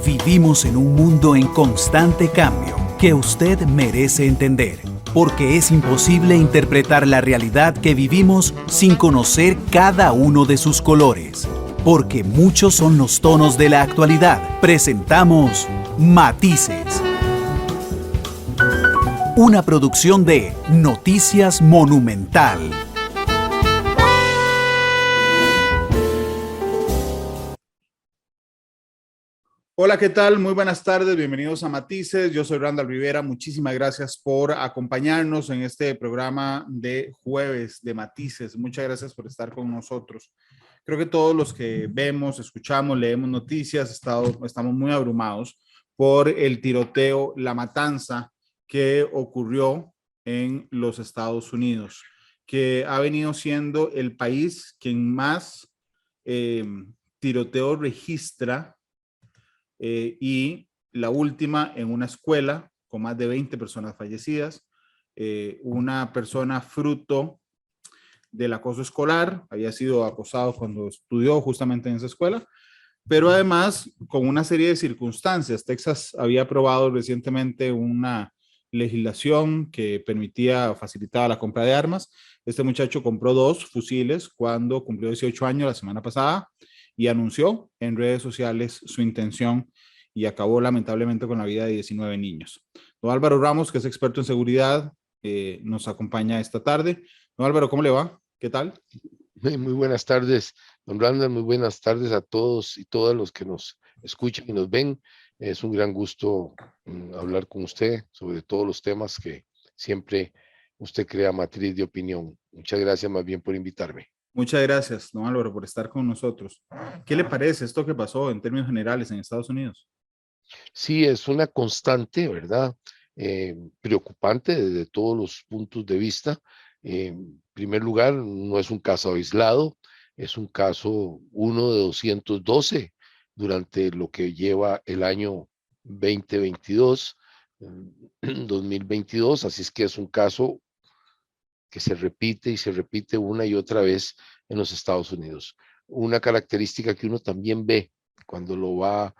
Vivimos en un mundo en constante cambio que usted merece entender, porque es imposible interpretar la realidad que vivimos sin conocer cada uno de sus colores. Porque muchos son los tonos de la actualidad. Presentamos Matices. Una producción de Noticias Monumental. Hola, ¿qué tal? Muy buenas tardes, bienvenidos a Matices. Yo soy Randall Rivera. Muchísimas gracias por acompañarnos en este programa de jueves de Matices. Muchas gracias por estar con nosotros. Creo que todos los que vemos, escuchamos, leemos noticias, estamos muy abrumados por el tiroteo, la matanza que ocurrió en los Estados Unidos, que ha venido siendo el país que más tiroteos registra. Y la última en una escuela con más de 20 personas fallecidas, una persona fruto del acoso escolar, había sido acosado cuando estudió justamente en esa escuela, pero además con una serie de circunstancias. Texas había aprobado recientemente una legislación que permitía, facilitaba la compra de armas. Este muchacho compró 2 fusiles cuando cumplió 18 años la semana pasada y anunció en redes sociales su intención y acabó lamentablemente con la vida de 19 niños. Don Álvaro Ramos, que es experto en seguridad, nos acompaña esta tarde. Don Álvaro, ¿cómo le va? ¿Qué tal? Muy buenas tardes, don Randall, muy buenas tardes a todos y todas los que nos escuchan y nos ven. Es un gran gusto hablar con usted sobre todos los temas que siempre usted crea matriz de opinión. Muchas gracias más bien por invitarme. Muchas gracias, don Álvaro, por estar con nosotros. ¿Qué le parece esto que pasó en términos generales en Estados Unidos? Sí, es una constante, ¿verdad? Preocupante desde todos los puntos de vista. En primer lugar, no es un caso aislado, es un caso uno de 212 durante lo que lleva el año 2022, 2022, así es que es un caso que se repite y se repite una y otra vez en los Estados Unidos. Una característica que uno también ve cuando lo va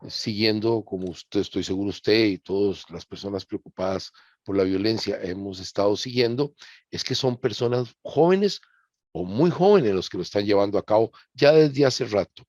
siguiendo, como usted, estoy seguro usted y todas las personas preocupadas por la violencia hemos estado siguiendo, es que son personas jóvenes o muy jóvenes los que lo están llevando a cabo ya desde hace rato.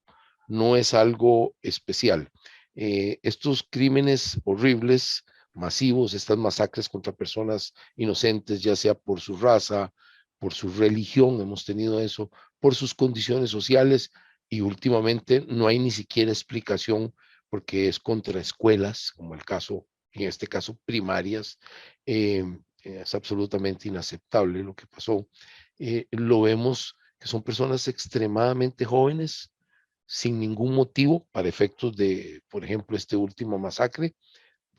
No es algo especial. Estos crímenes horribles, masivos, estas masacres contra personas inocentes, ya sea por su raza, por su religión, hemos tenido eso, por sus condiciones sociales, y últimamente no hay ni siquiera explicación porque es contra escuelas, como el caso, en este caso primarias. Es absolutamente inaceptable lo que pasó. Lo vemos que son personas extremadamente jóvenes, sin ningún motivo, para efectos de, por ejemplo, este último masacre.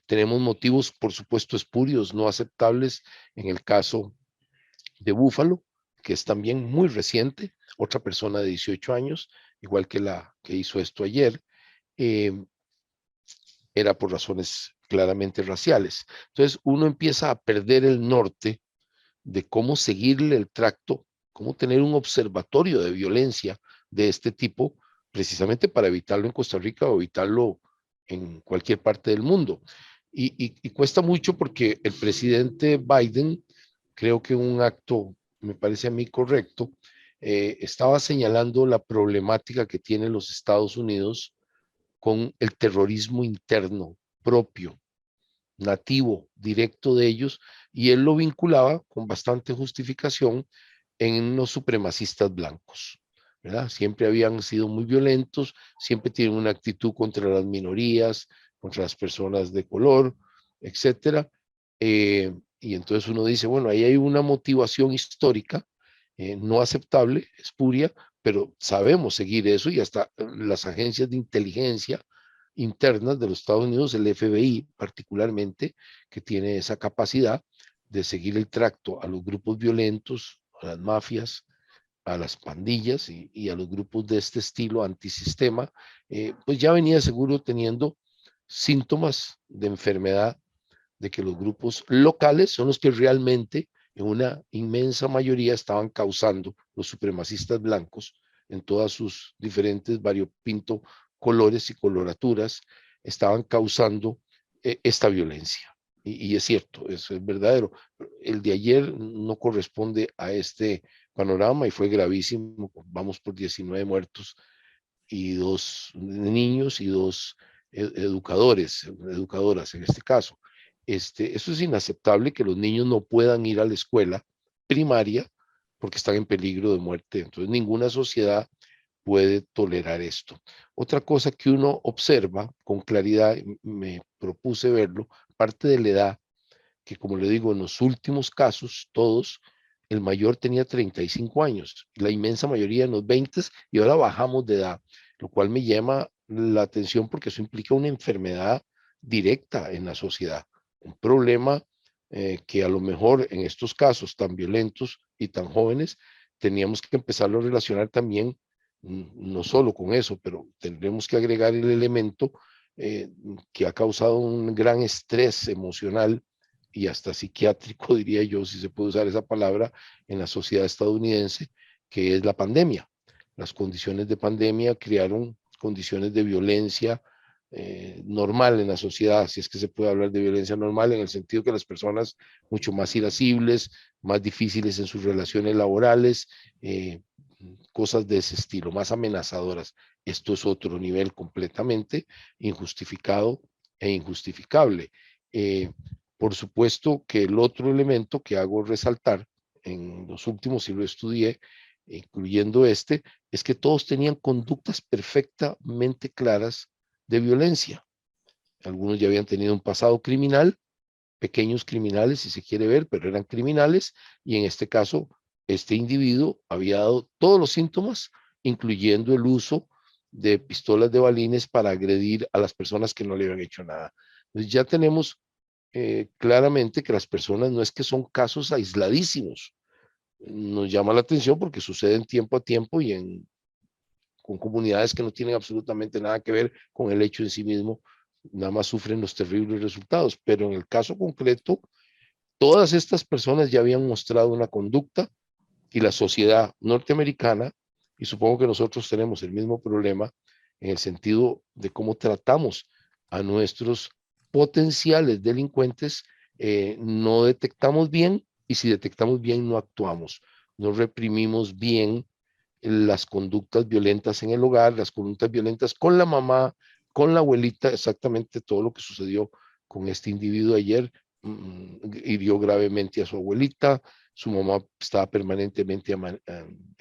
Tenemos motivos, por supuesto, espurios, no aceptables, en el caso de Búfalo, que es también muy reciente, otra persona de 18 años, igual que la que hizo esto ayer, eh, era por razones claramente raciales. Entonces uno empieza a perder el norte de cómo seguirle el tracto, cómo tener un observatorio de violencia de este tipo, precisamente para evitarlo en Costa Rica o evitarlo en cualquier parte del mundo. Y cuesta mucho porque el presidente Biden, creo que un acto, me parece a mí correcto, estaba señalando la problemática que tienen los Estados Unidos con el terrorismo interno propio, nativo, directo de ellos, y él lo vinculaba con bastante justificación en los supremacistas blancos, ¿verdad? Siempre habían sido muy violentos, siempre tienen una actitud contra las minorías, contra las personas de color, etcétera. Y entonces uno dice, bueno, ahí hay una motivación histórica, no aceptable, espuria, pero sabemos seguir eso y hasta las agencias de inteligencia internas de los Estados Unidos, el FBI particularmente, que tiene esa capacidad de seguir el tracto a los grupos violentos, a las mafias, a las pandillas y a los grupos de este estilo antisistema, pues ya venía seguro teniendo síntomas de enfermedad, de que los grupos locales son los que realmente en una inmensa mayoría estaban causando los supremacistas blancos en todas sus diferentes variopinto colores y coloraturas, estaban causando esta violencia. Y es cierto, eso es verdadero. El de ayer no corresponde a este panorama y fue gravísimo. Vamos por 19 muertos y 2 niños y 2 educadoras en este caso. Eso es inaceptable, que los niños no puedan ir a la escuela primaria porque están en peligro de muerte. Entonces, ninguna sociedad puede tolerar esto. Otra cosa que uno observa con claridad, me propuse verlo, parte de la edad, que como le digo, en los últimos casos, todos, el mayor tenía 35 años, la inmensa mayoría en los 20 y ahora bajamos de edad, lo cual me llama la atención porque eso implica una enfermedad directa en la sociedad, un problema que a lo mejor en estos casos tan violentos y tan jóvenes teníamos que empezarlo a relacionar también, no solo con eso, pero tendremos que agregar el elemento que ha causado un gran estrés emocional y hasta psiquiátrico, diría yo, si se puede usar esa palabra, en la sociedad estadounidense, que es la pandemia. Las condiciones de pandemia crearon condiciones de violencia normal en la sociedad, si es que se puede hablar de violencia normal, en el sentido que las personas mucho más irascibles, más difíciles en sus relaciones laborales, cosas de ese estilo, más amenazadoras. Esto es otro nivel completamente injustificado e injustificable. Por supuesto que el otro elemento que hago resaltar en los últimos, y lo estudié, incluyendo es que todos tenían conductas perfectamente claras de violencia. Algunos ya habían tenido un pasado criminal, pequeños criminales si se quiere ver, pero eran criminales, y en este caso, este individuo había dado todos los síntomas, incluyendo el uso de pistolas de balines para agredir a las personas que no le habían hecho nada. Entonces ya tenemos claramente que las personas no es que son casos aisladísimos. Nos llama la atención porque suceden tiempo a tiempo y con comunidades que no tienen absolutamente nada que ver con el hecho en sí mismo, nada más sufren los terribles resultados. Pero en el caso concreto, todas estas personas ya habían mostrado una conducta y la sociedad norteamericana, y supongo que nosotros tenemos el mismo problema en el sentido de cómo tratamos a nuestros potenciales delincuentes, no detectamos bien y si detectamos bien no actuamos, no reprimimos bien las conductas violentas en el hogar, las conductas violentas con la mamá, con la abuelita, exactamente todo lo que sucedió con este individuo ayer, hirió gravemente a su abuelita, su mamá estaba permanentemente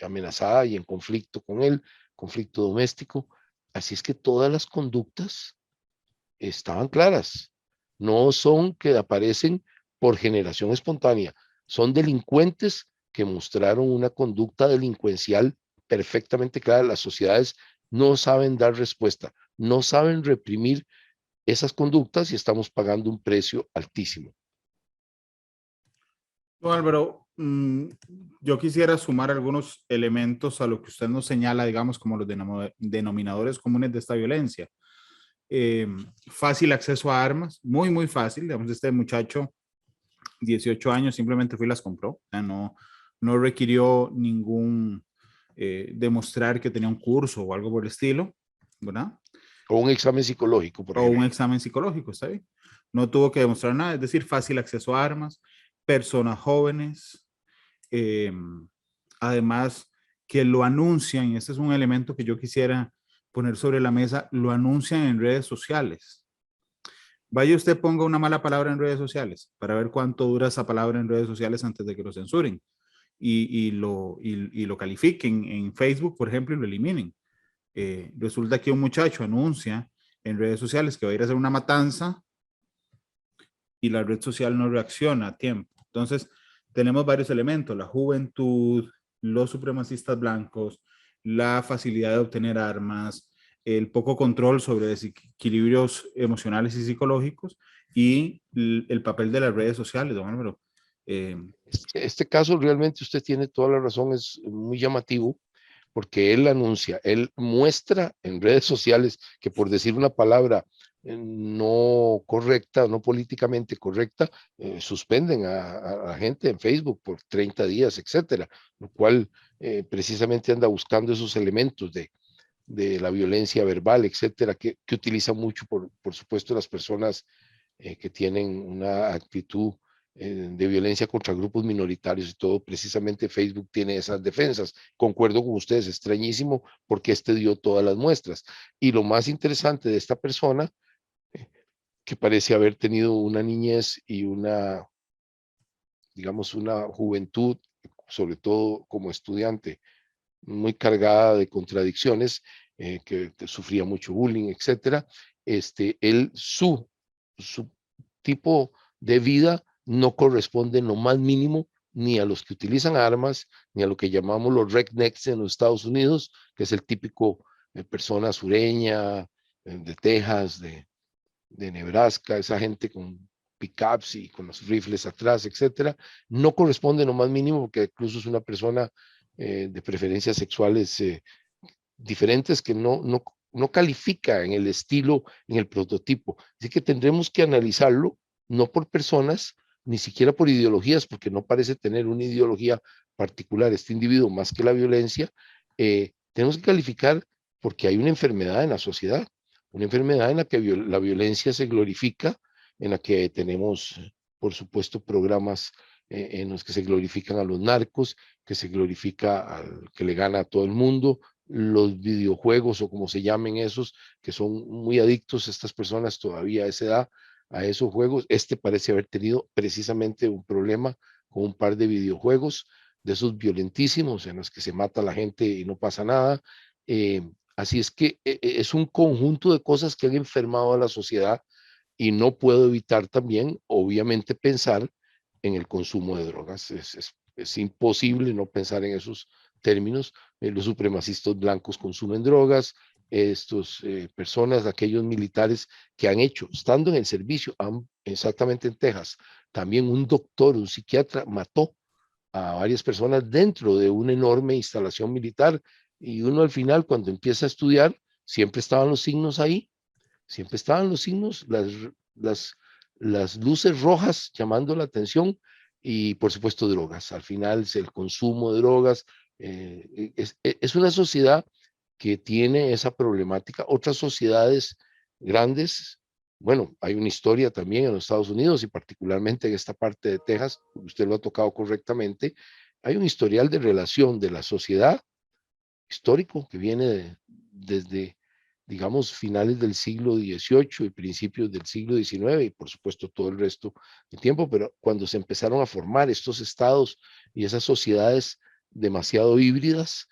amenazada y en conflicto con él, conflicto doméstico, así es que todas las conductas estaban claras, no son que aparecen por generación espontánea, son delincuentes que mostraron una conducta delincuencial perfectamente clara. Las sociedades no saben dar respuesta, no saben reprimir esas conductas y estamos pagando un precio altísimo. Don Álvaro, yo quisiera sumar algunos elementos a lo que usted nos señala, digamos, como los denominadores comunes de esta violencia. Fácil acceso a armas, muy, muy fácil. Digamos, este muchacho, 18 años, simplemente fue y las compró. O sea, no requirió ningún demostrar que tenía un curso o algo por el estilo, ¿verdad? O un examen psicológico, por O ejemplo. un examen psicológico, ¿está bien? No tuvo que demostrar nada, es decir, fácil acceso a armas, personas jóvenes, además que lo anuncian, y este es un elemento que yo quisiera poner sobre la mesa, lo anuncian en redes sociales. Vaya usted, ponga una mala palabra en redes sociales para ver cuánto dura esa palabra en redes sociales antes de que lo censuren y lo califiquen en Facebook, por ejemplo, y lo eliminen. Resulta que un muchacho anuncia en redes sociales que va a ir a hacer una matanza y la red social no reacciona a tiempo. Entonces, tenemos varios elementos, la juventud, los supremacistas blancos, la facilidad de obtener armas, el poco control sobre desequilibrios emocionales y psicológicos y el papel de las redes sociales, don Álvaro. Este caso realmente usted tiene toda la razón, es muy llamativo porque él anuncia, él muestra en redes sociales que por decir una palabra no correcta, no políticamente correcta, suspenden a gente en Facebook por 30 días, etcétera, lo cual precisamente anda buscando esos elementos de la violencia verbal, etcétera, que utilizan mucho, por supuesto, las personas que tienen una actitud de violencia contra grupos minoritarios y todo. Precisamente Facebook tiene esas defensas. Concuerdo con ustedes, extrañísimo, porque dio todas las muestras. Y lo más interesante de esta persona, que parece haber tenido una niñez y una, digamos, una juventud, sobre todo como estudiante, muy cargada de contradicciones, que sufría mucho bullying, etcétera. Su tipo de vida no corresponde en lo más mínimo ni a los que utilizan armas, ni a lo que llamamos los rednecks en los Estados Unidos, que es el típico persona sureña, de Texas, de Nebraska, esa gente con pickups y con los rifles atrás, etcétera. No corresponde en lo más mínimo, porque incluso es una persona de preferencias sexuales diferentes que no califica en el estilo, en el prototipo. Así que tendremos que analizarlo, no por personas, ni siquiera por ideologías, porque no parece tener una ideología particular este individuo más que la violencia. Tenemos que calificar porque hay una enfermedad en la sociedad, una enfermedad en la que la violencia se glorifica, en la que tenemos, por supuesto, programas en los que se glorifican a los narcos, que se glorifica al que le gana a todo el mundo, los videojuegos o como se llamen esos, que son muy adictos estas personas todavía a esa edad, a esos juegos. Parece haber tenido precisamente un problema con un par de videojuegos, de esos violentísimos en los que se mata a la gente y no pasa nada. Así es que es un conjunto de cosas que han enfermado a la sociedad, y no puedo evitar también, obviamente, pensar en el consumo de drogas. Es imposible no pensar en esos términos. Los supremacistas blancos consumen drogas, estos personas, aquellos militares que han hecho, estando en el servicio, exactamente en Texas, también un doctor, un psiquiatra, mató a varias personas dentro de una enorme instalación militar, y uno al final, cuando empieza a estudiar, siempre estaban los signos ahí, siempre estaban los signos, las, las luces rojas llamando la atención, y por supuesto drogas. Al final el consumo de drogas, es una sociedad que tiene esa problemática. Otras sociedades grandes, bueno, hay una historia también en los Estados Unidos y particularmente en esta parte de Texas, usted lo ha tocado correctamente, hay un historial de relación de la sociedad histórico que viene desde, digamos, finales del siglo XVIII y principios del siglo XIX, y por supuesto todo el resto del tiempo, pero cuando se empezaron a formar estos estados y esas sociedades demasiado híbridas,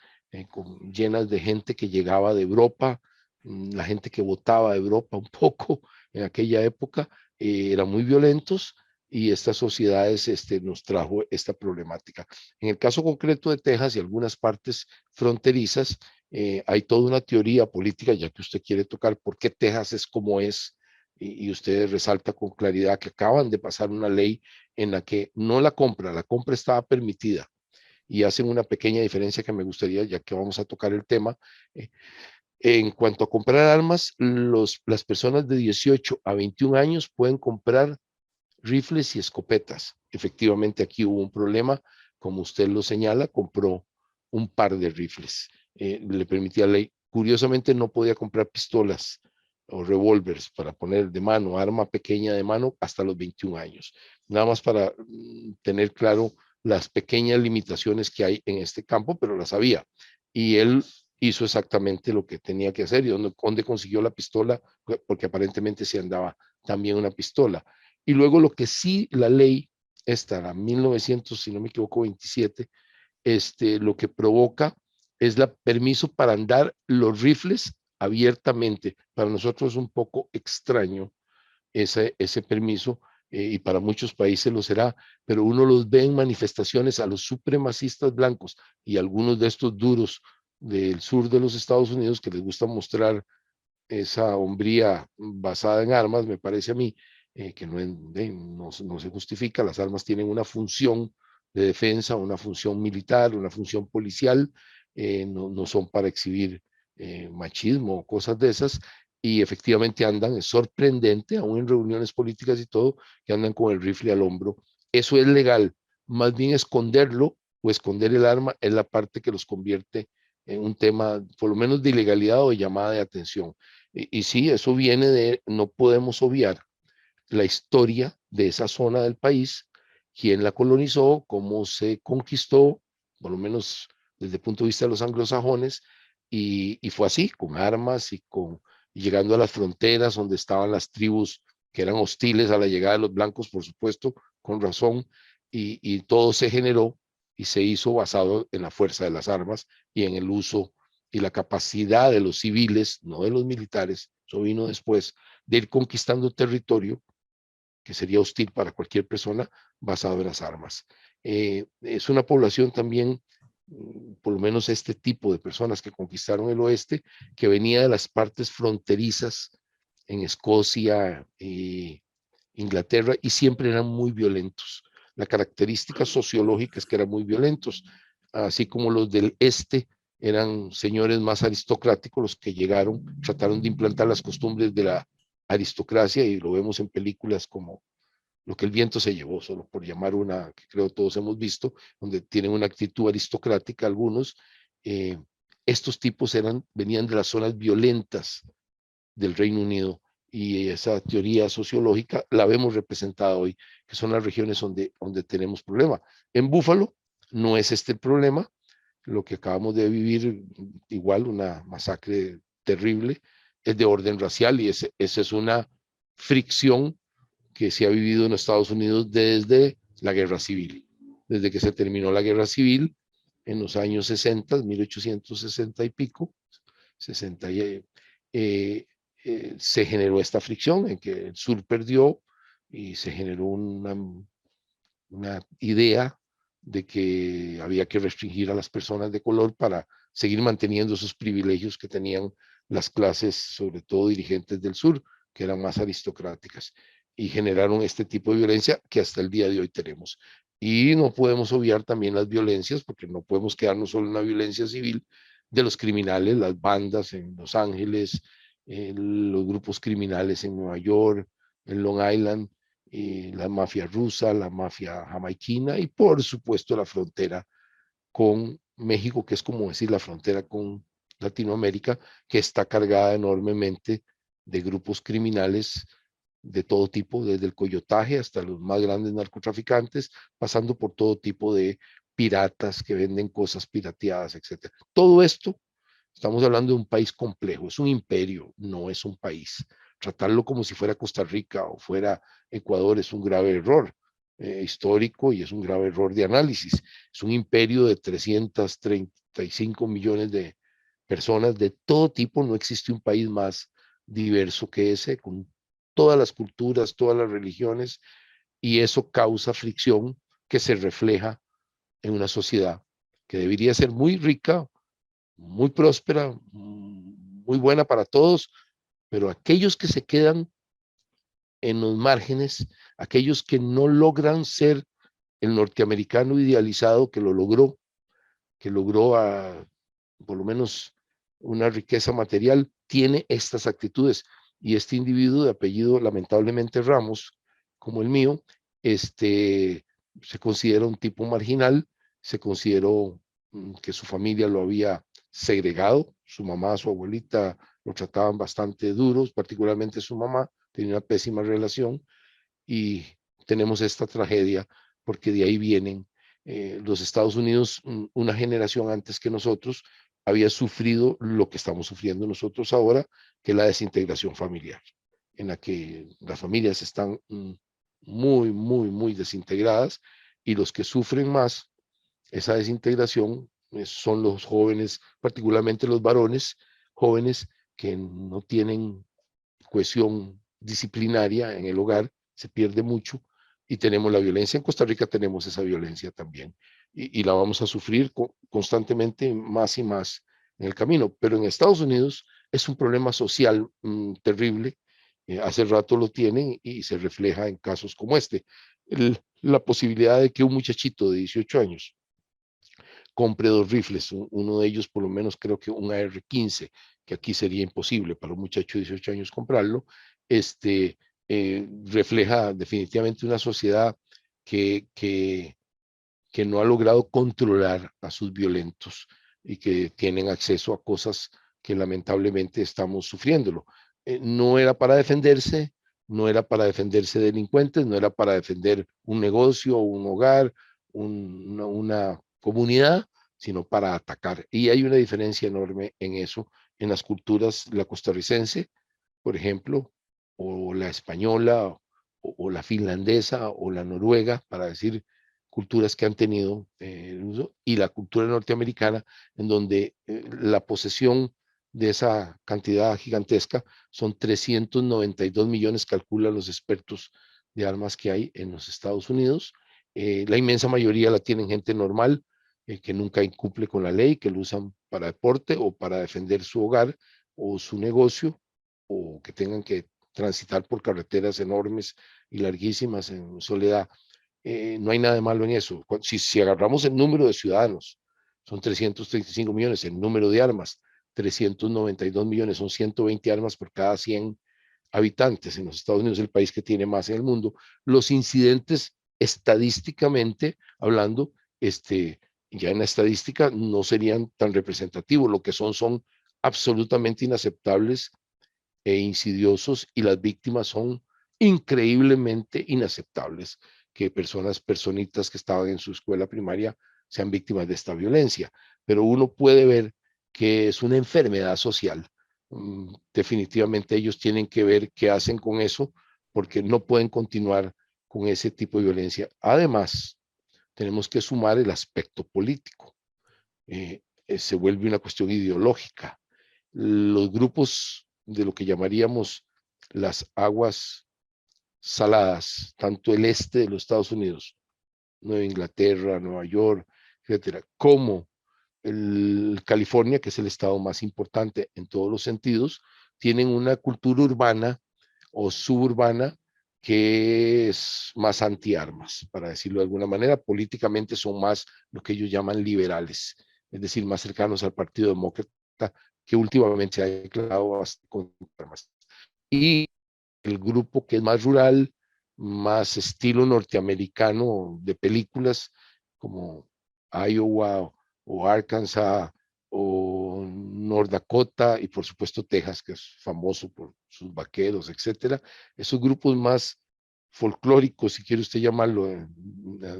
llenas de gente que llegaba de Europa, la gente que votaba de Europa un poco en aquella época, eran muy violentos, y estas sociedades nos trajo esta problemática. En el caso concreto de Texas y algunas partes fronterizas, hay toda una teoría política, ya que usted quiere tocar por qué Texas es como es, y usted resalta con claridad que acaban de pasar una ley en la que no la compra estaba permitida, y hacen una pequeña diferencia que me gustaría, ya que vamos a tocar el tema. En cuanto a comprar armas, las personas de 18 a 21 años pueden comprar rifles y escopetas. Efectivamente, aquí hubo un problema, como usted lo señala, compró un par de rifles. Le permitía la ley. Curiosamente, no podía comprar pistolas o revólveres para poner de mano, arma pequeña de mano, hasta los 21 años. Nada más para tener claro las pequeñas limitaciones que hay en este campo, pero las había. Y él hizo exactamente lo que tenía que hacer. ¿Y dónde consiguió la pistola? Porque aparentemente se andaba también una pistola. Y luego lo que sí la ley, la 1900, si no me equivoco, 27, lo que provoca es el permiso para andar los rifles abiertamente. Para nosotros es un poco extraño ese permiso, y para muchos países lo será, pero uno los ve en manifestaciones a los supremacistas blancos y algunos de estos duros del sur de los Estados Unidos, que les gusta mostrar esa hombría basada en armas, me parece a mí, que no se justifica. Las armas tienen una función de defensa, una función militar, una función policial, no son para exhibir machismo o cosas de esas, y efectivamente andan, es sorprendente, aún en reuniones políticas y todo, que andan con el rifle al hombro. Eso es legal. Más bien esconderlo o esconder el arma es la parte que los convierte un tema por lo menos de ilegalidad o de llamada de atención. Y sí, eso viene de, no podemos obviar la historia de esa zona del país, quién la colonizó, cómo se conquistó, por lo menos desde el punto de vista de los anglosajones, y fue así, con armas y llegando a las fronteras donde estaban las tribus que eran hostiles a la llegada de los blancos, por supuesto, con razón, y todo se generó y se hizo basado en la fuerza de las armas y en el uso y la capacidad de los civiles, no de los militares, eso vino después, de ir conquistando territorio que sería hostil para cualquier persona basado en las armas. Es una población también, por lo menos este tipo de personas que conquistaron el oeste, que venía de las partes fronterizas en Escocia, Inglaterra, y siempre eran muy violentos. La característica sociológica es que eran muy violentos, así como los del este eran señores más aristocráticos, los que llegaron, trataron de implantar las costumbres de la aristocracia, y lo vemos en películas como Lo que el viento se llevó, solo por llamar una que creo todos hemos visto, donde tienen una actitud aristocrática algunos. eh, Estos tipos venían de las zonas violentas del Reino Unido, y esa teoría sociológica la vemos representada hoy, que son las regiones donde tenemos problema. En Búfalo no es este el problema, lo que acabamos de vivir, igual una masacre terrible, es de orden racial, y esa es una fricción que se ha vivido en Estados Unidos desde la guerra civil, desde que se terminó la guerra civil en los años 60, 1860 y pico, 60, se generó esta fricción en que el sur perdió y se generó una idea de que había que restringir a las personas de color para seguir manteniendo esos privilegios que tenían las clases, sobre todo dirigentes del sur, que eran más aristocráticas, y generaron este tipo de violencia que hasta el día de hoy tenemos. Y no podemos obviar también las violencias, porque no podemos quedarnos solo en la violencia civil de los criminales, las bandas en Los Ángeles, los grupos criminales en Nueva York, en Long Island, la mafia rusa, la mafia jamaiquina y por supuesto la frontera con México, que es como decir la frontera con Latinoamérica, que está cargada enormemente de grupos criminales de todo tipo, desde el coyotaje hasta los más grandes narcotraficantes, pasando por todo tipo de piratas que venden cosas pirateadas, etcétera. Todo esto, estamos hablando de un país complejo, es un imperio, no es un país. Tratarlo como si fuera Costa Rica o fuera Ecuador es un grave error histórico, y es un grave error de análisis. Es un imperio de 335 millones de personas de todo tipo, no existe un país más diverso que ese, con todas las culturas, todas las religiones, y eso causa fricción que se refleja en una sociedad que debería ser muy rica, muy próspera, muy buena para todos, pero aquellos que se quedan en los márgenes, aquellos que no logran ser el norteamericano idealizado que logró por lo menos una riqueza material, tiene estas actitudes. Y este individuo de apellido lamentablemente Ramos, como el mío, se considera un tipo marginal, se consideró que su familia lo había segregado, su mamá, su abuelita lo trataban bastante duros, particularmente su mamá, tenía una pésima relación, y tenemos esta tragedia porque de ahí vienen los Estados Unidos, una generación antes que nosotros, había sufrido lo que estamos sufriendo nosotros ahora, que es la desintegración familiar, en la que las familias están muy, muy, muy desintegradas, y los que sufren más esa desintegración son los jóvenes, particularmente los varones jóvenes que no tienen cohesión disciplinaria en el hogar, se pierde mucho, y tenemos la violencia. En Costa Rica tenemos esa violencia también, y la vamos a sufrir constantemente más y más en el camino. Pero en Estados Unidos es un problema social terrible, hace rato lo tienen y se refleja en casos como este. La posibilidad de que un muchachito de 18 años compre dos rifles, uno de ellos por lo menos creo que un AR-15, que aquí sería imposible para un muchacho de 18 años comprarlo, refleja definitivamente una sociedad que, que, que no ha logrado controlar a sus violentos. y que tienen acceso a cosas que lamentablemente estamos sufriéndolo. No era para defenderse, no era para defenderse de delincuentes, no era para defender un negocio, un hogar, una comunidad, sino para atacar. Y hay una diferencia enorme en eso, en las culturas, la costarricense, por ejemplo, o la española, o la finlandesa, o la noruega, para decir culturas que han tenido el uso, y la cultura norteamericana, en donde la posesión de esa cantidad gigantesca son 392 millones, calculan los expertos, de armas que hay en los Estados Unidos. La inmensa mayoría la tienen gente normal, que nunca incumple con la ley, que lo usan para deporte o para defender su hogar o su negocio, o que tengan que transitar por carreteras enormes y larguísimas en soledad. No hay nada de malo en eso. Si agarramos el número de ciudadanos, son 335 millones, el número de armas, 392 millones, son 120 armas por cada 100 habitantes. En los Estados Unidos, el país que tiene más en el mundo, los incidentes estadísticamente hablando, ya en la estadística no serían tan representativos, lo que son absolutamente inaceptables e insidiosos, y las víctimas son increíblemente inaceptables, que personitas que estaban en su escuela primaria sean víctimas de esta violencia. Pero uno puede ver que es una enfermedad social. Definitivamente ellos tienen que ver qué hacen con eso, porque no pueden continuar con ese tipo de violencia. Además, tenemos que sumar el aspecto político. Se vuelve una cuestión ideológica. Los grupos de lo que llamaríamos las aguas saladas, tanto el este de los Estados Unidos, Nueva Inglaterra, Nueva York, etcétera, como California, que es el estado más importante en todos los sentidos, tienen una cultura urbana o suburbana que es más antiarmas, para decirlo de alguna manera. Políticamente son más lo que ellos llaman liberales, es decir, más cercanos al Partido Demócrata, que últimamente se ha declarado con armas. Y el grupo que es más rural, más estilo norteamericano de películas, como Iowa o Arkansas o North Dakota, y por supuesto Texas, que es famoso por sus vaqueros, etcétera. Esos grupos más folclóricos, si quiere usted llamarlo,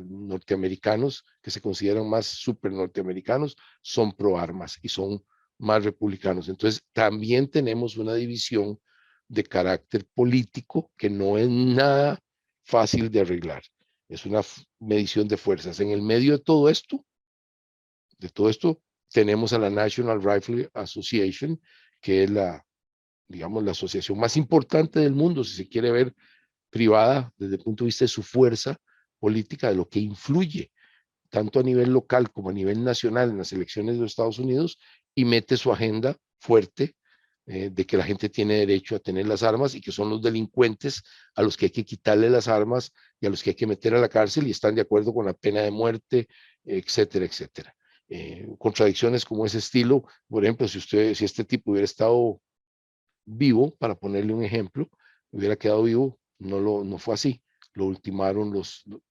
norteamericanos, que se consideran más super norteamericanos, son pro armas y son más republicanos. Entonces, también tenemos una división de carácter político que no es nada fácil de arreglar. Es una medición de fuerzas. En el medio de todo esto, tenemos a la National Rifle Association, que es digamos, la asociación más importante del mundo, si se quiere ver, privada desde el punto de vista de su fuerza política, de lo que influye tanto a nivel local como a nivel nacional en las elecciones de los Estados Unidos, y mete su agenda fuerte de que la gente tiene derecho a tener las armas y que son los delincuentes a los que hay que quitarle las armas y a los que hay que meter a la cárcel, y están de acuerdo con la pena de muerte, etcétera, etcétera. Contradicciones como ese estilo, por ejemplo, si este tipo hubiera estado vivo, para ponerle un ejemplo, hubiera quedado vivo, no fue así. Lo ultimaron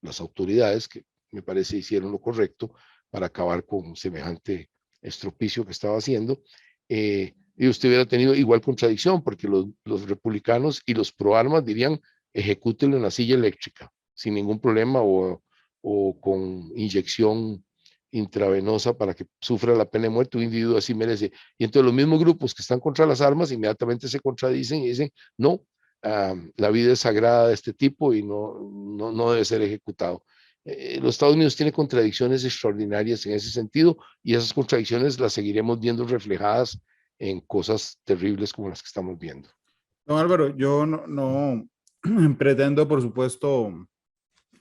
las autoridades, que me parece hicieron lo correcto para acabar con semejante estropicio que estaba haciendo. Y usted hubiera tenido igual contradicción, porque los republicanos y los pro armas dirían: ejecútenlo en la silla eléctrica, sin ningún problema, o con inyección intravenosa para que sufra la pena de muerte. Un individuo así merece. Y entonces los mismos grupos que están contra las armas inmediatamente se contradicen y dicen: no, la vida es sagrada de este tipo y no debe ser ejecutado. Los Estados Unidos tiene contradicciones extraordinarias en ese sentido, y esas contradicciones las seguiremos viendo reflejadas en cosas terribles como las que estamos viendo. Don Álvaro, yo no pretendo, por supuesto,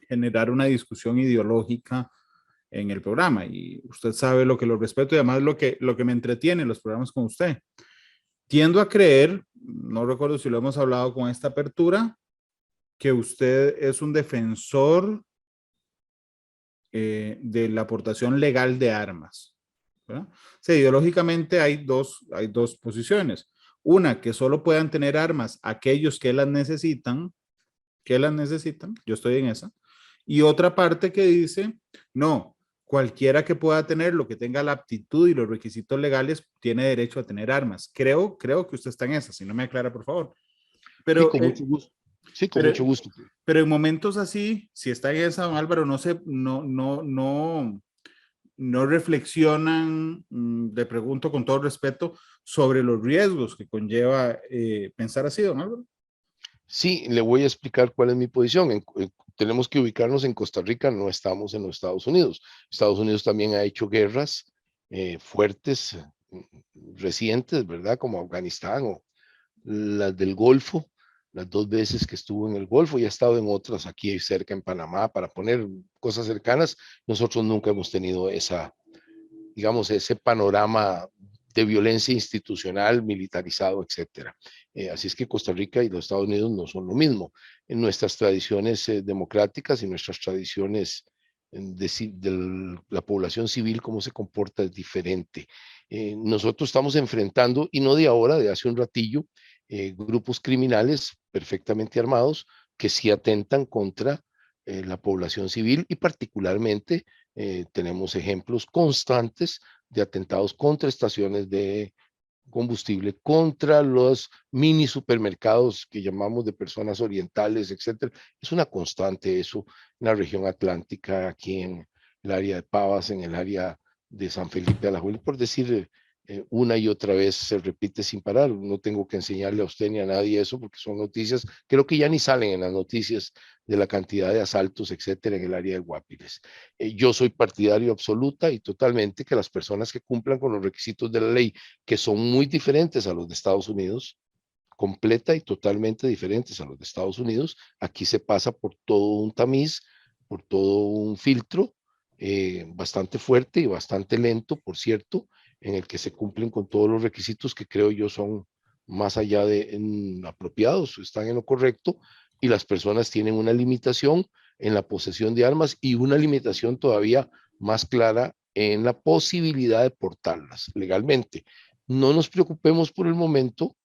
generar una discusión ideológica en el programa, y usted sabe lo que lo respeto, y además lo que me entretiene en los programas con usted. Tiendo a creer, no recuerdo si lo hemos hablado con esta apertura, que usted es un defensor de la aportación legal de armas, ¿verdad? O sea, ideológicamente hay dos posiciones. Una, que solo puedan tener armas aquellos que las necesitan, yo estoy en esa. Y otra parte que dice: no, cualquiera que pueda tenerlo, que tenga la aptitud y los requisitos legales, tiene derecho a tener armas. Creo que usted está en esa, si no me aclara, por favor. Sí, Pero, con mucho gusto. Sí, con mucho pero, gusto. pero en momentos así, si está en esa, don Álvaro, no reflexionan, le pregunto con todo respeto, sobre los riesgos que conlleva pensar así, don Álvaro. Sí, le voy a explicar cuál es mi posición. Tenemos que ubicarnos en Costa Rica, no estamos en los Estados Unidos. Estados Unidos también ha hecho guerras fuertes, recientes, ¿verdad? Como Afganistán o las del Golfo, las 2 veces que estuvo en el Golfo y ha estado en otras aquí cerca en Panamá, para poner cosas cercanas. Nosotros nunca hemos tenido esa, digamos, ese panorama de violencia institucional, militarizado, etcétera. Así es que Costa Rica y los Estados Unidos no son lo mismo. En nuestras tradiciones democráticas y nuestras tradiciones de la población civil, cómo se comporta es diferente. Nosotros estamos enfrentando, y no de ahora, de hace un ratillo, grupos criminales perfectamente armados que sí atentan contra la población civil y particularmente tenemos ejemplos constantes de atentados contra estaciones de combustible, contra los mini supermercados que llamamos de personas orientales, etcétera. Es una constante eso en la región atlántica, aquí en el área de Pavas, en el área de San Felipe Alajuelense, por decir una y otra vez se repite sin parar. No tengo que enseñarle a usted ni a nadie eso porque son noticias, creo que ya ni salen en las noticias de la cantidad de asaltos, etcétera, en el área de Guapiles. Yo soy partidario absoluta y totalmente que las personas que cumplan con los requisitos de la ley, que son muy diferentes a los de Estados Unidos, completa y totalmente diferentes a los de Estados Unidos, aquí se pasa por todo un tamiz, por todo un filtro bastante fuerte y bastante lento, por cierto, en el que se cumplen con todos los requisitos que creo yo son más allá de apropiados, están en lo correcto, y las personas tienen una limitación en la posesión de armas y una limitación todavía más clara en la posibilidad de portarlas legalmente. No nos preocupemos por el momento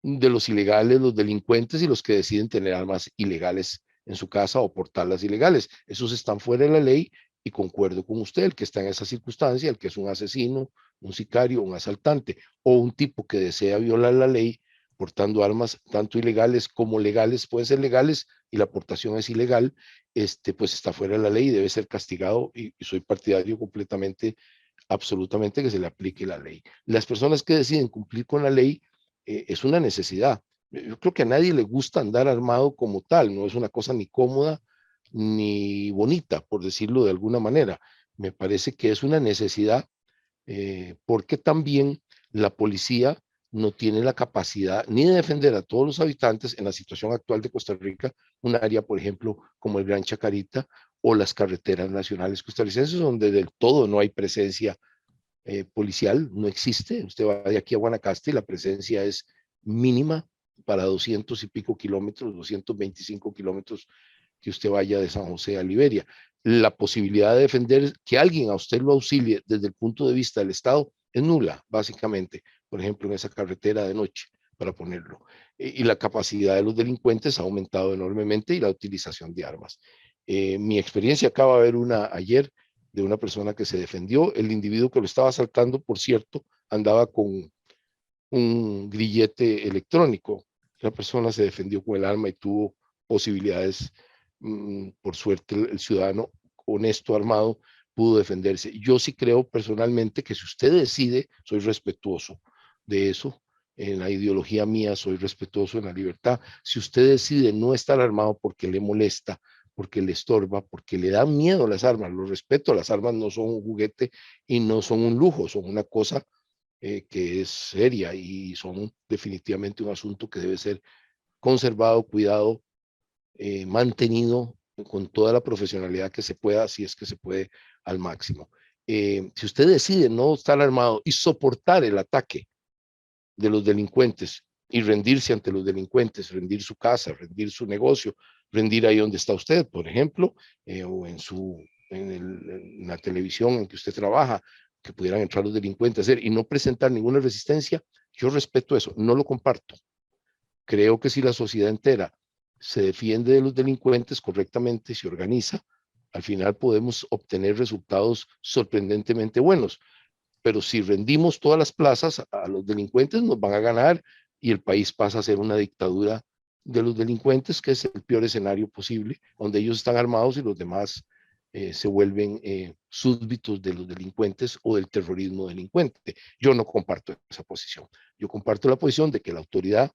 de los ilegales, los delincuentes y los que deciden tener armas ilegales en su casa o portarlas ilegales. Esos están fuera de la ley y concuerdo con usted, el que está en esa circunstancia, el que es un asesino, un sicario, un asaltante o un tipo que desea violar la ley portando armas tanto ilegales como legales, pueden ser legales y la portación es ilegal, pues está fuera de la ley y debe ser castigado y soy partidario completamente, absolutamente que se le aplique la ley. Las personas que deciden cumplir con la ley es una necesidad. Yo creo que a nadie le gusta andar armado como tal, no es una cosa ni cómoda ni bonita, por decirlo de alguna manera. Me parece que es una necesidad porque también la policía no tiene la capacidad ni de defender a todos los habitantes en la situación actual de Costa Rica, un área, por ejemplo, como el Gran Chacarita o las carreteras nacionales costarricenses, donde del todo no hay presencia policial, no existe. Usted va de aquí a Guanacaste y la presencia es mínima para 200 y pico kilómetros, 225 kilómetros que usted vaya de San José a Liberia. La posibilidad de defender que alguien a usted lo auxilie desde el punto de vista del Estado es nula, básicamente, por ejemplo, en esa carretera de noche, para ponerlo. Y la capacidad de los delincuentes ha aumentado enormemente y la utilización de armas. Mi experiencia, acaba de haber una ayer de una persona que se defendió. El individuo que lo estaba asaltando, por cierto, andaba con un grillete electrónico. La persona se defendió con el arma y tuvo posibilidades. Por suerte, el ciudadano honesto, armado, pudo defenderse. Yo sí creo personalmente que si usted decide, soy respetuoso de eso. En la ideología mía soy respetuoso en la libertad. Si usted decide no estar armado porque le molesta, porque le estorba, porque le da miedo a las armas, lo respeto, las armas no son un juguete y no son un lujo, son una cosa que es seria y son definitivamente un asunto que debe ser conservado, cuidado, mantenido con toda la profesionalidad que se pueda, si es que se puede al máximo. Si usted decide no estar armado y soportar el ataque de los delincuentes y rendirse ante los delincuentes, rendir su casa, rendir su negocio, rendir ahí donde está usted, por ejemplo, o en la televisión en que usted trabaja, que pudieran entrar los delincuentes a hacer y no presentar ninguna resistencia, yo respeto eso, no lo comparto. Creo que si la sociedad entera se defiende de los delincuentes correctamente, se organiza, al final podemos obtener resultados sorprendentemente buenos. Pero si rendimos todas las plazas a los delincuentes, nos van a ganar y el país pasa a ser una dictadura de los delincuentes, que es el peor escenario posible, donde ellos están armados y los demás se vuelven súbditos de los delincuentes o del terrorismo delincuente. Yo no comparto esa posición. Yo comparto la posición de que la autoridad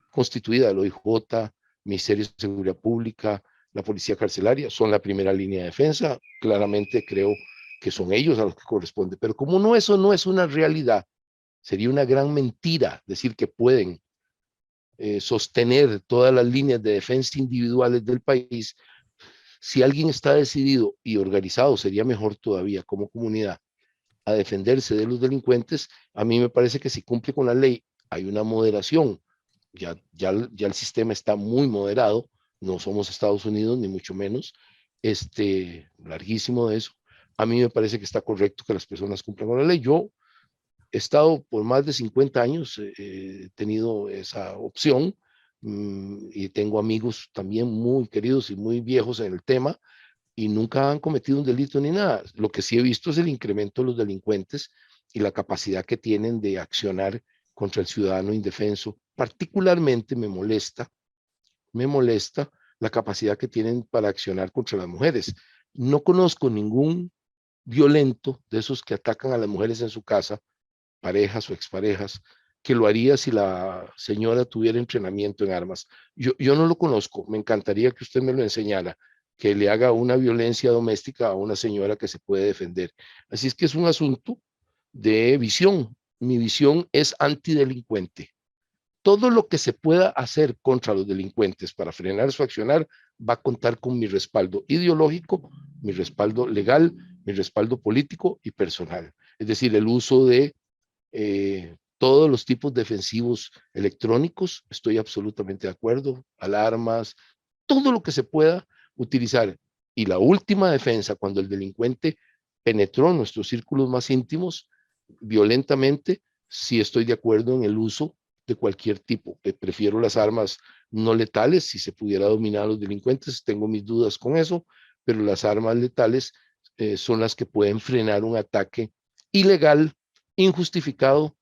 constituida del OIJ, Ministerio de Seguridad Pública, la Policía Carcelaria, son la primera línea de defensa. Claramente creo que son ellos a los que corresponde. Pero como no, eso no es una realidad, sería una gran mentira decir que pueden sostener todas las líneas de defensa individuales del país. Si alguien está decidido y organizado, sería mejor todavía como comunidad a defenderse de los delincuentes. A mí me parece que si cumple con la ley, hay una moderación. Ya el sistema está muy moderado. No somos Estados Unidos, ni mucho menos. Larguísimo de eso. A mí me parece que está correcto que las personas cumplan con la ley. Yo he estado por más de 50 años, he tenido esa opción y tengo amigos también muy queridos y muy viejos en el tema y nunca han cometido un delito ni nada. Lo que sí he visto es el incremento de los delincuentes y la capacidad que tienen de accionar contra el ciudadano indefenso. Particularmente me molesta la capacidad que tienen para accionar contra las mujeres. No conozco ningún violento de esos que atacan a las mujeres en su casa, parejas o exparejas, que lo haría si la señora tuviera entrenamiento en armas. Yo no lo conozco, me encantaría que usted me lo enseñara, que le haga una violencia doméstica a una señora que se puede defender. Así es que es un asunto de visión. Mi visión es antidelincuente. Todo lo que se pueda hacer contra los delincuentes para frenar su accionar va a contar con mi respaldo ideológico, mi respaldo legal, mi respaldo político y personal. Es decir, el uso de todos los tipos defensivos electrónicos, estoy absolutamente de acuerdo, alarmas, todo lo que se pueda utilizar. Y la última defensa, cuando el delincuente penetró nuestros círculos más íntimos violentamente, sí estoy de acuerdo en el uso de cualquier tipo. Prefiero las armas no letales, si se pudiera dominar a los delincuentes, tengo mis dudas con eso, pero las armas letales son las que pueden frenar un ataque ilegal, injustificado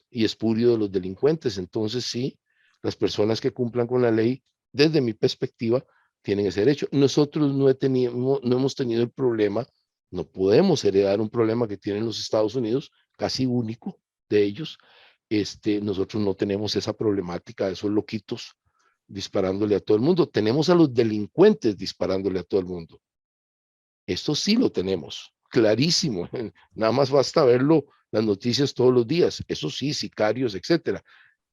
y espurio de los delincuentes. Entonces sí, las personas que cumplan con la ley, desde mi perspectiva, tienen ese derecho. Nosotros no hemos tenido el problema, no podemos heredar un problema que tienen los Estados Unidos, casi único de ellos. Nosotros no tenemos esa problemática de esos loquitos disparándole a todo el mundo. Tenemos a los delincuentes disparándole a todo el mundo. Esto sí lo tenemos, clarísimo. Nada más basta verlo, las noticias todos los días. Eso sí, sicarios, etcétera.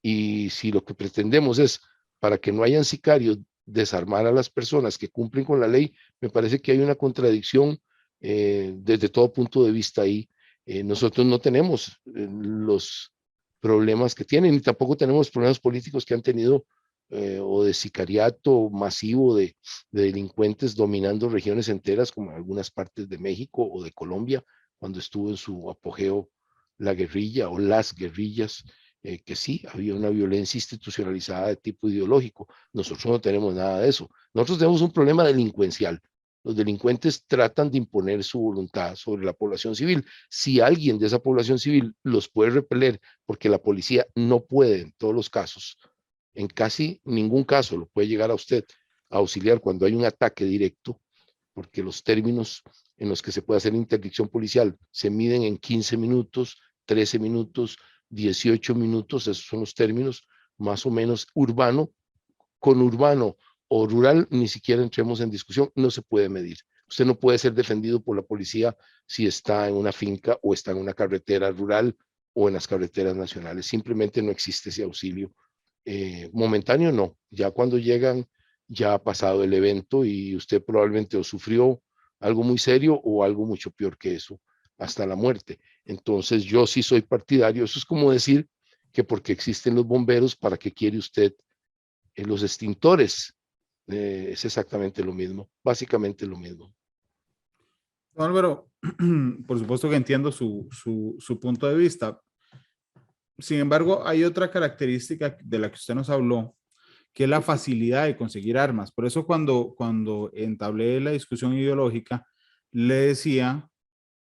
Y si lo que pretendemos es, para que no hayan sicarios, desarmar a las personas que cumplen con la ley, me parece que hay una contradicción desde todo punto de vista ahí. Nosotros no tenemos los problemas que tienen, ni tampoco tenemos problemas políticos que han tenido o de sicariato masivo de delincuentes dominando regiones enteras, como en algunas partes de México o de Colombia, cuando estuvo en su apogeo la guerrilla o las guerrillas, que sí, había una violencia institucionalizada de tipo ideológico. Nosotros no tenemos nada de eso. Nosotros tenemos un problema delincuencial. Los delincuentes tratan de imponer su voluntad sobre la población civil. Si alguien de esa población civil los puede repeler, porque la policía no puede en todos los casos, en casi ningún caso lo puede llegar a usted a auxiliar cuando hay un ataque directo, porque los términos en los que se puede hacer interdicción policial se miden en 15 minutos, 13 minutos, 18 minutos, esos son los términos más o menos urbano, con urbano o rural, ni siquiera entremos en discusión, no se puede medir. Usted no puede ser defendido por la policía si está en una finca o está en una carretera rural o en las carreteras nacionales. Simplemente no existe ese auxilio. Momentáneo no. Ya cuando llegan, ya ha pasado el evento y usted probablemente o sufrió algo muy serio o algo mucho peor que eso, hasta la muerte. Entonces yo sí soy partidario. Eso es como decir que porque existen los bomberos, ¿para qué quiere usted los extintores? Es exactamente lo mismo, básicamente lo mismo. Álvaro, por supuesto que entiendo su punto de vista. Sin embargo, hay otra característica de la que usted nos habló, que es la facilidad de conseguir armas. Por eso cuando entablé la discusión ideológica, le decía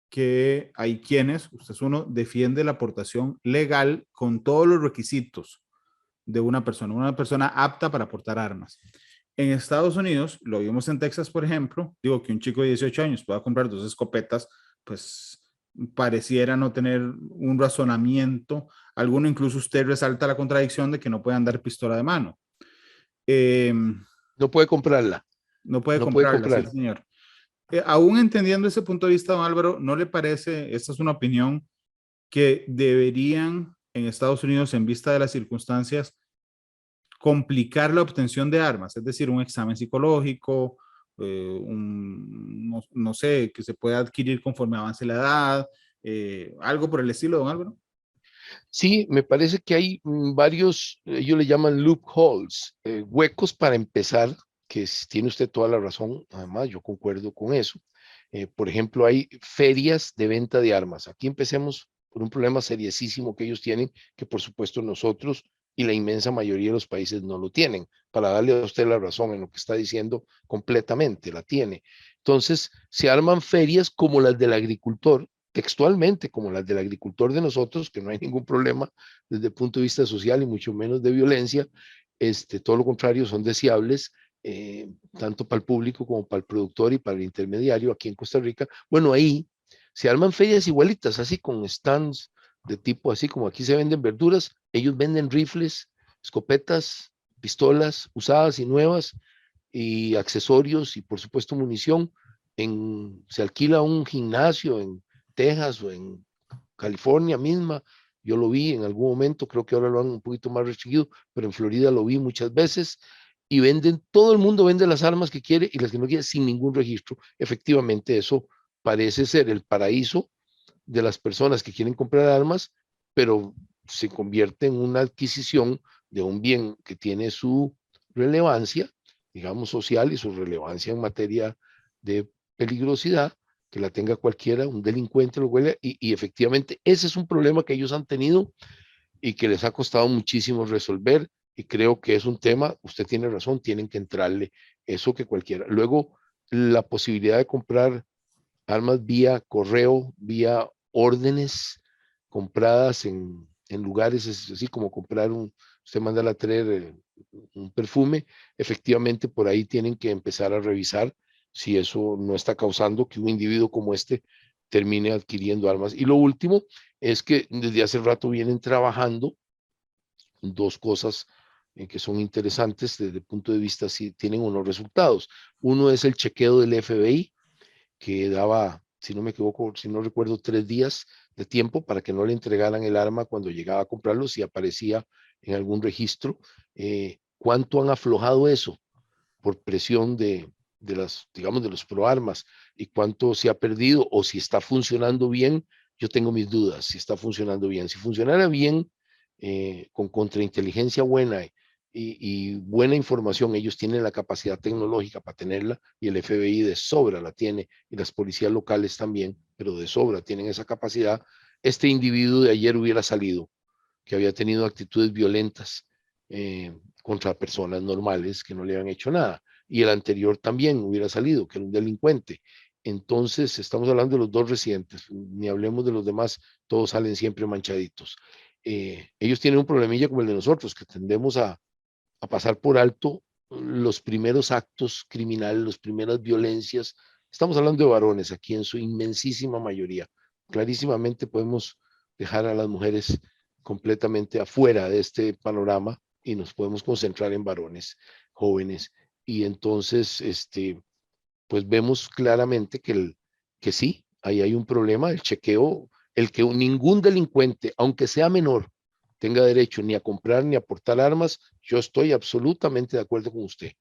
que hay quienes, usted es uno, defiende la aportación legal con todos los requisitos de una persona apta para portar armas. En Estados Unidos, lo vimos en Texas, por ejemplo, digo que un chico de 18 años pueda comprar 2 escopetas, pues pareciera no tener un razonamiento. Alguno, incluso usted resalta la contradicción de que no puede andar pistola de mano. Eh, No puede comprarla, no puede no puede comprarla, sí, comprarla. señor. Aún entendiendo ese punto de vista, don Álvaro, ¿no le parece, esta es una opinión, que deberían en Estados Unidos, en vista de las circunstancias, complicar la obtención de armas? Es decir, un examen psicológico, no sé, que se pueda adquirir conforme avance la edad, algo por el estilo, don Álvaro. Sí, me parece que hay varios, ellos le llaman loopholes, huecos para empezar, que tiene usted toda la razón, además yo concuerdo con eso. Por ejemplo, hay ferias de venta de armas. Aquí empecemos por un problema seriosísimo que ellos tienen, que por supuesto nosotros y la inmensa mayoría de los países no lo tienen. Para darle a usted la razón en lo que está diciendo, completamente la tiene. Entonces, se arman ferias como las del agricultor, textualmente como las del agricultor de nosotros, que no hay ningún problema desde el punto de vista social y mucho menos de violencia, todo lo contrario, son deseables, tanto para el público como para el productor y para el intermediario aquí en Costa Rica. Bueno, ahí se arman ferias igualitas, así con stands de tipo así como aquí se venden verduras, ellos venden rifles, escopetas, pistolas usadas y nuevas y accesorios y por supuesto munición. Se alquila un gimnasio en Texas o en California misma. Yo lo vi en algún momento, creo que ahora lo han un poquito más restringido, pero en Florida lo vi muchas veces y venden, todo el mundo vende las armas que quiere y las que no quiere sin ningún registro. Efectivamente, eso parece ser el paraíso de las personas que quieren comprar armas, pero se convierte en una adquisición de un bien que tiene su relevancia, digamos, social y su relevancia en materia de peligrosidad, que la tenga cualquiera, un delincuente lo huele, y efectivamente ese es un problema que ellos han tenido y que les ha costado muchísimo resolver, y creo que es un tema, usted tiene razón, tienen que entrarle eso que cualquiera. Luego, la posibilidad de comprar armas vía correo, vía órdenes compradas en lugares, así como comprar usted manda a traer un perfume, efectivamente por ahí tienen que empezar a revisar si eso no está causando que un individuo como este termine adquiriendo armas. Y lo último es que desde hace rato vienen trabajando dos cosas que son interesantes desde el punto de vista si tienen unos resultados. Uno es el chequeo del FBI, que daba, si no me equivoco, si no recuerdo, 3 días de tiempo para que no le entregaran el arma cuando llegaba a comprarlo, si aparecía en algún registro. ¿Cuánto han aflojado eso por presión de las, digamos, de los proarmas? ¿Y cuánto se ha perdido? O si está funcionando bien, yo tengo mis dudas, si está funcionando bien. Si funcionara bien, con contrainteligencia buena y buena información, ellos tienen la capacidad tecnológica para tenerla y el FBI de sobra la tiene y las policías locales también, pero de sobra tienen esa capacidad. Este individuo de ayer hubiera salido, que había tenido actitudes violentas contra personas normales que no le habían hecho nada, y el anterior también hubiera salido, que era un delincuente. Entonces, estamos hablando de los dos residentes, ni hablemos de los demás, todos salen siempre manchaditos. Ellos tienen un problemilla como el de nosotros, que tendemos a pasar por alto los primeros actos criminales, las primeras violencias. Estamos hablando de varones aquí en su inmensísima mayoría. Clarísimamente podemos dejar a las mujeres completamente afuera de este panorama y nos podemos concentrar en varones jóvenes. Y entonces, pues vemos claramente que sí, ahí hay un problema, el chequeo, el que ningún delincuente, aunque sea menor, tenga derecho ni a comprar ni a portar armas, yo estoy absolutamente de acuerdo con usted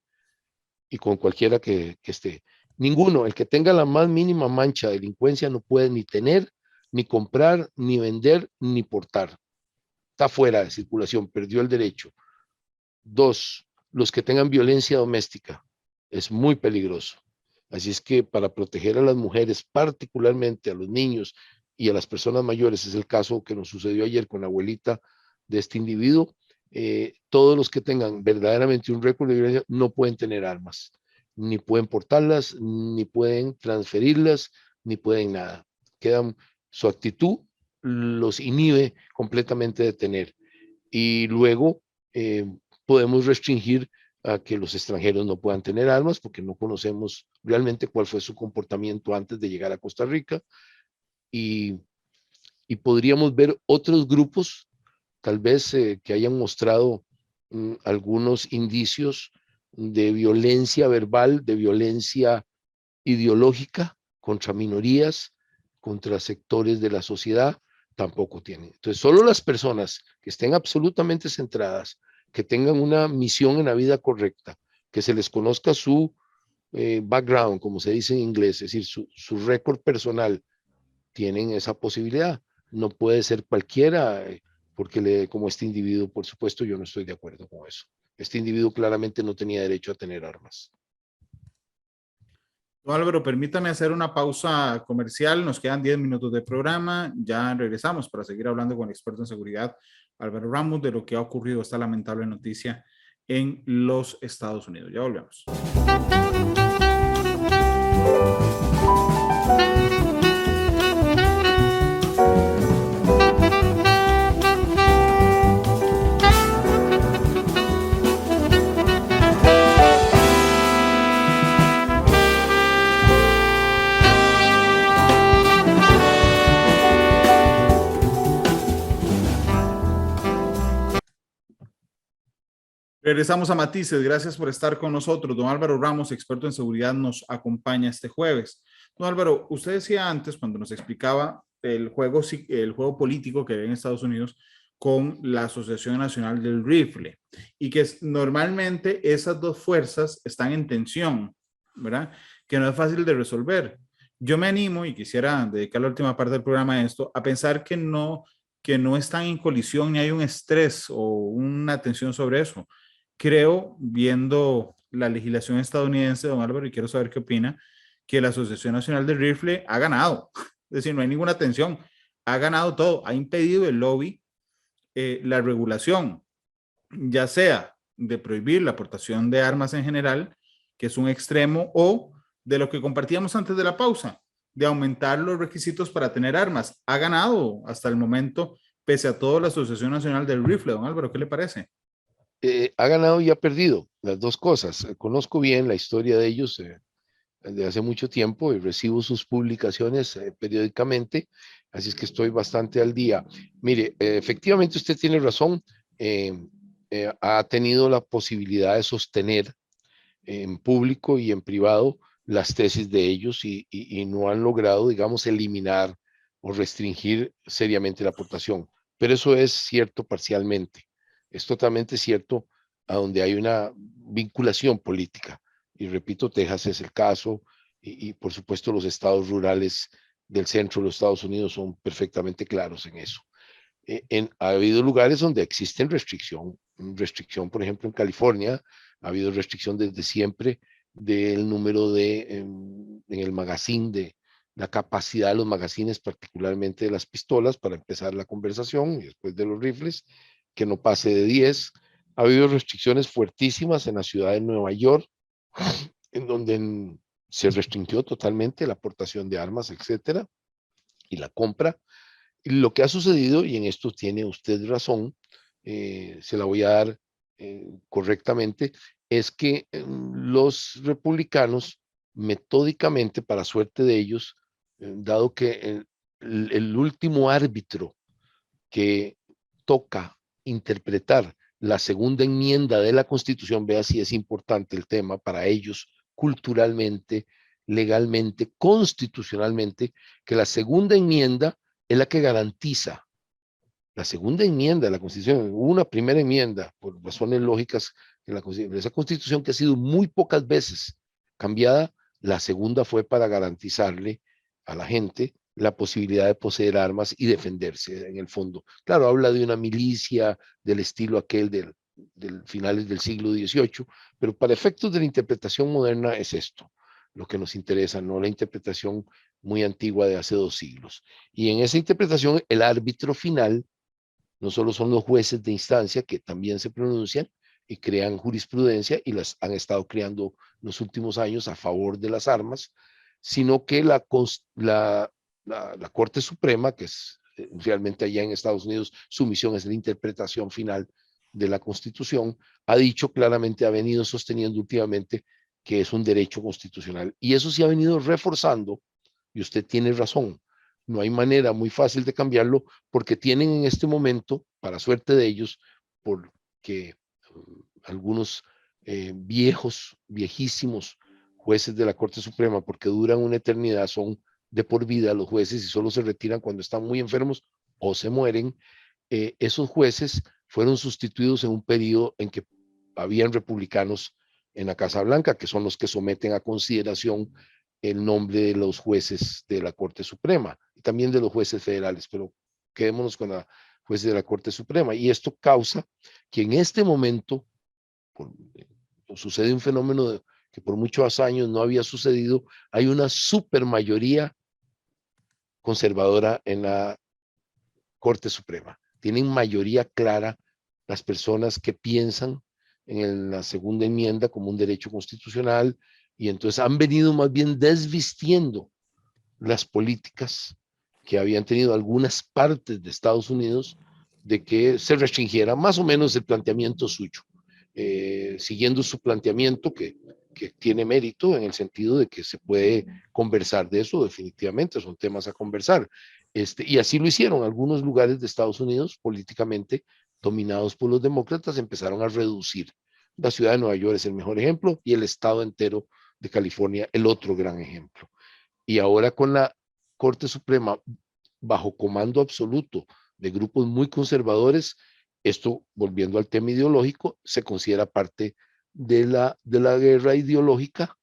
y con cualquiera que esté. Ninguno, el que tenga la más mínima mancha de delincuencia no puede ni tener, ni comprar, ni vender, ni portar. Está fuera de circulación, perdió el derecho. Dos, los que tengan violencia doméstica, es muy peligroso. Así es que para proteger a las mujeres, particularmente a los niños y a las personas mayores, es el caso que nos sucedió ayer con la abuelita de este individuo, todos los que tengan verdaderamente un récord de violencia no pueden tener armas. ni pueden portarlas, ni pueden transferirlas, ni pueden nada. Su actitud los inhibe completamente de tener. Y luego podemos restringir a que los extranjeros no puedan tener armas porque no conocemos realmente cuál fue su comportamiento antes de llegar a Costa Rica. Y podríamos ver otros grupos, tal vez que hayan mostrado algunos indicios de violencia verbal, de violencia ideológica contra minorías, contra sectores de la sociedad, tampoco tienen. Entonces, solo las personas que estén absolutamente centradas, que tengan una misión en la vida correcta, que se les conozca su background, como se dice en inglés, es decir, su récord personal, tienen esa posibilidad. No puede ser cualquiera, porque como este individuo, por supuesto, yo no estoy de acuerdo con eso. Este individuo claramente no tenía derecho a tener armas. Don Álvaro, permítame hacer una pausa comercial. Nos quedan 10 minutos de programa. Ya regresamos para seguir hablando con el experto en seguridad, Álvaro Ramos, de lo que ha ocurrido esta lamentable noticia en los Estados Unidos. Ya volvemos. Regresamos a Matices. Gracias por estar con nosotros. Don Álvaro Ramos, experto en seguridad, nos acompaña este jueves. Don Álvaro, usted decía antes, cuando nos explicaba el juego político que hay en Estados Unidos con la Asociación Nacional del Rifle, y que normalmente esas dos fuerzas están en tensión, ¿verdad? Que no es fácil de resolver. Yo me animo, y quisiera dedicar la última parte del programa a esto, a pensar que no están en colisión ni hay un estrés o una tensión sobre eso. Creo, viendo la legislación estadounidense, don Álvaro, y quiero saber qué opina, que la Asociación Nacional del Rifle ha ganado. Es decir, no hay ninguna tensión. Ha ganado todo. Ha impedido el lobby, la regulación, ya sea de prohibir la aportación de armas en general, que es un extremo, o de lo que compartíamos antes de la pausa, de aumentar los requisitos para tener armas. Ha ganado hasta el momento, pese a todo, la Asociación Nacional del Rifle. Don Álvaro, ¿qué le parece? Ha ganado y ha perdido, las dos cosas. Conozco bien la historia de ellos de hace mucho tiempo y recibo sus publicaciones periódicamente, así es que estoy bastante al día. Mire, efectivamente usted tiene razón, ha tenido la posibilidad de sostener en público y en privado las tesis de ellos y no han logrado, digamos, eliminar o restringir seriamente la aportación. Pero eso es cierto parcialmente. Es totalmente cierto a donde hay una vinculación política. Y repito, Texas es el caso y por supuesto los estados rurales del centro de los Estados Unidos son perfectamente claros en eso. Ha habido lugares donde existen restricción, por ejemplo en California, ha habido restricción desde siempre del número en el magazine, de la capacidad de los magazines, particularmente de las pistolas, para empezar la conversación, y después de los rifles, que no pase de 10. Ha habido restricciones fuertísimas en la ciudad de Nueva York, en donde se restringió totalmente la aportación de armas, etcétera, y la compra. Y lo que ha sucedido, y en esto tiene usted razón, se la voy a dar correctamente, es que los republicanos, metódicamente, para suerte de ellos, dado que el último árbitro que toca interpretar la segunda enmienda de la Constitución, vea si es importante el tema para ellos, culturalmente, legalmente, constitucionalmente, que la segunda enmienda es la que garantiza. La segunda enmienda de la Constitución, hubo una primera enmienda, por razones lógicas, en esa Constitución que ha sido muy pocas veces cambiada, la segunda fue para garantizarle a la gente la posibilidad de poseer armas y defenderse en el fondo. Claro, habla de una milicia del estilo aquel del finales del siglo XVIII, pero para efectos de la interpretación moderna es esto lo que nos interesa, no la interpretación muy antigua de hace 2 siglos. Y en esa interpretación, el árbitro final no solo son los jueces de instancia, que también se pronuncian, y crean jurisprudencia y las han estado creando los últimos años a favor de las armas, sino que la Corte Suprema, que es realmente allá en Estados Unidos, su misión es la interpretación final de la Constitución, ha dicho claramente, ha venido sosteniendo últimamente que es un derecho constitucional. Y eso se ha venido reforzando, y usted tiene razón, no hay manera muy fácil de cambiarlo, porque tienen en este momento, para suerte de ellos, porque algunos viejísimos jueces de la Corte Suprema, porque duran una eternidad, son de por vida los jueces y solo se retiran cuando están muy enfermos o se mueren. Esos jueces fueron sustituidos en un periodo en que habían republicanos en la Casa Blanca, que son los que someten a consideración el nombre de los jueces de la Corte Suprema y también de los jueces federales, pero quedémonos con la jueces de la Corte Suprema. Y esto causa que en este momento sucede un fenómeno que por muchos años no había sucedido. Hay una supermayoría conservadora en la Corte Suprema. Tienen mayoría clara las personas que piensan en la segunda enmienda como un derecho constitucional, y entonces han venido más bien desvistiendo las políticas que habían tenido algunas partes de Estados Unidos de que se restringiera más o menos el planteamiento suyo, siguiendo su planteamiento que tiene mérito en el sentido de que se puede conversar de eso, definitivamente son temas a conversar. Y así lo hicieron. Algunos lugares de Estados Unidos políticamente dominados por los demócratas empezaron a reducir. La ciudad de Nueva York es el mejor ejemplo y el estado entero de California el otro gran ejemplo. Y ahora con la Corte Suprema bajo comando absoluto de grupos muy conservadores, esto, volviendo al tema ideológico, se considera parte de la guerra ideológica,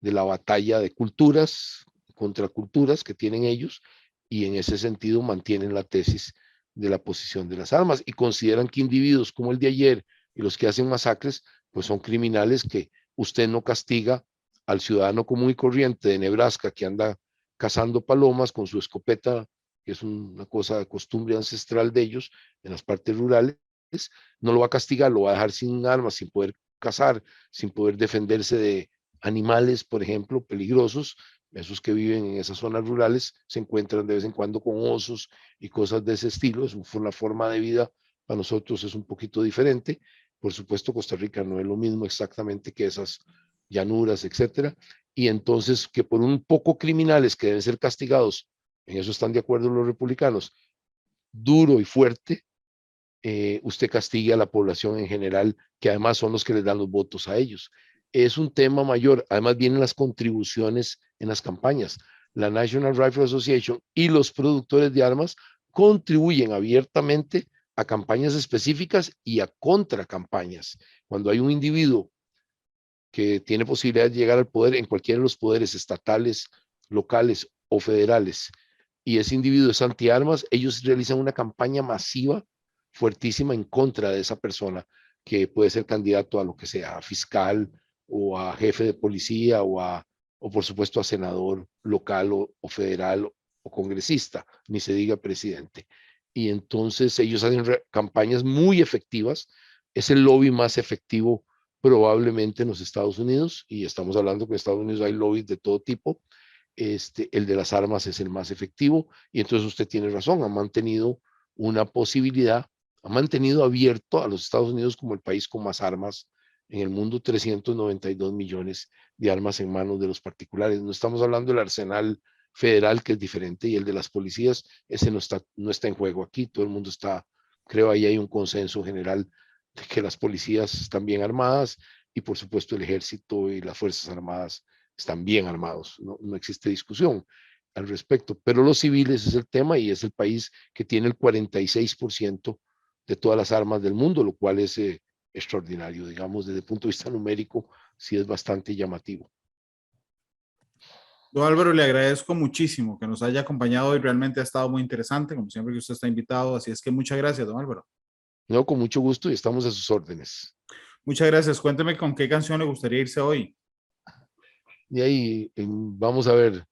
de la batalla de culturas contra culturas que tienen ellos, y en ese sentido mantienen la tesis de la posición de las armas y consideran que individuos como el de ayer y los que hacen masacres, pues son criminales que usted no castiga al ciudadano común y corriente de Nebraska que anda cazando palomas con su escopeta, que es una cosa de costumbre ancestral de ellos en las partes rurales, no lo va a castigar, lo va a dejar sin armas, sin poder cazar, sin poder defenderse de animales, por ejemplo, peligrosos. Esos que viven en esas zonas rurales se encuentran de vez en cuando con osos y cosas de ese estilo. Es una forma de vida para nosotros es un poquito diferente. Por supuesto, Costa Rica no es lo mismo exactamente que esas llanuras, etcétera. Y entonces que por un poco criminales que deben ser castigados, en eso están de acuerdo los republicanos, duro y fuerte, usted castigue a la población en general, que además son los que les dan los votos a ellos. Es un tema mayor. Además vienen las contribuciones en las campañas. La National Rifle Association y los productores de armas contribuyen abiertamente a campañas específicas y a contracampañas. Cuando hay un individuo que tiene posibilidad de llegar al poder en cualquiera de los poderes estatales, locales o federales, y ese individuo es antiarmas, ellos realizan una campaña masiva, fuertísima en contra de esa persona, que puede ser candidato a lo que sea, a fiscal o a jefe de policía o por supuesto a senador local o federal o congresista, ni se diga presidente. Y entonces ellos hacen campañas muy efectivas, es el lobby más efectivo probablemente en los Estados Unidos, y estamos hablando que en Estados Unidos hay lobbies de todo tipo. El de las armas es el más efectivo, y entonces usted tiene razón, ha mantenido una posibilidad, ha mantenido abierto a los Estados Unidos como el país con más armas en el mundo, 392 millones de armas en manos de los particulares. No estamos hablando del arsenal federal, que es diferente, y el de las policías, ese no está en juego aquí. Todo el mundo está, creo ahí hay un consenso general de que las policías están bien armadas, y por supuesto el ejército y las fuerzas armadas están bien armados, no existe discusión al respecto, pero los civiles es el tema, y es el país que tiene el 46% de todas las armas del mundo, lo cual es extraordinario, digamos, desde el punto de vista numérico, sí es bastante llamativo. Don Álvaro, le agradezco muchísimo que nos haya acompañado hoy, realmente ha estado muy interesante, como siempre que usted está invitado, así es que muchas gracias, don Álvaro. No, con mucho gusto, y estamos a sus órdenes. Muchas gracias, cuénteme con qué canción le gustaría irse hoy. Y ahí vamos a ver,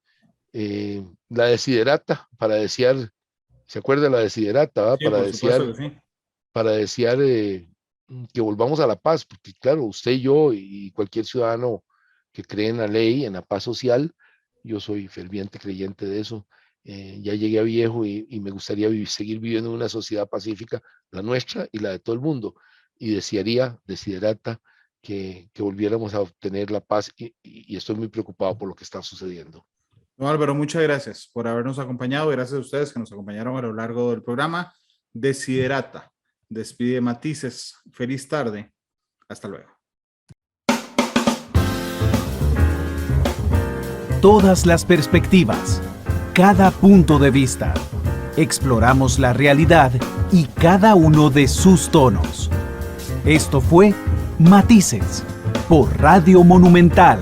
la Desiderata, para desear, ¿se acuerda la Desiderata? Sí, por supuesto que sí. Para desear que volvamos a la paz, porque claro, usted y yo y cualquier ciudadano que cree en la ley, en la paz social, yo soy ferviente creyente de eso. Ya llegué a viejo y me gustaría seguir viviendo en una sociedad pacífica, la nuestra y la de todo el mundo. Y desiderata que volviéramos a obtener la paz y estoy muy preocupado por lo que está sucediendo. Don Álvaro, muchas gracias por habernos acompañado. Gracias a ustedes que nos acompañaron a lo largo del programa. Desiderata. Despide Matices. Feliz tarde. Hasta luego. Todas las perspectivas, cada punto de vista. Exploramos la realidad y cada uno de sus tonos. Esto fue Matices por Radio Monumental.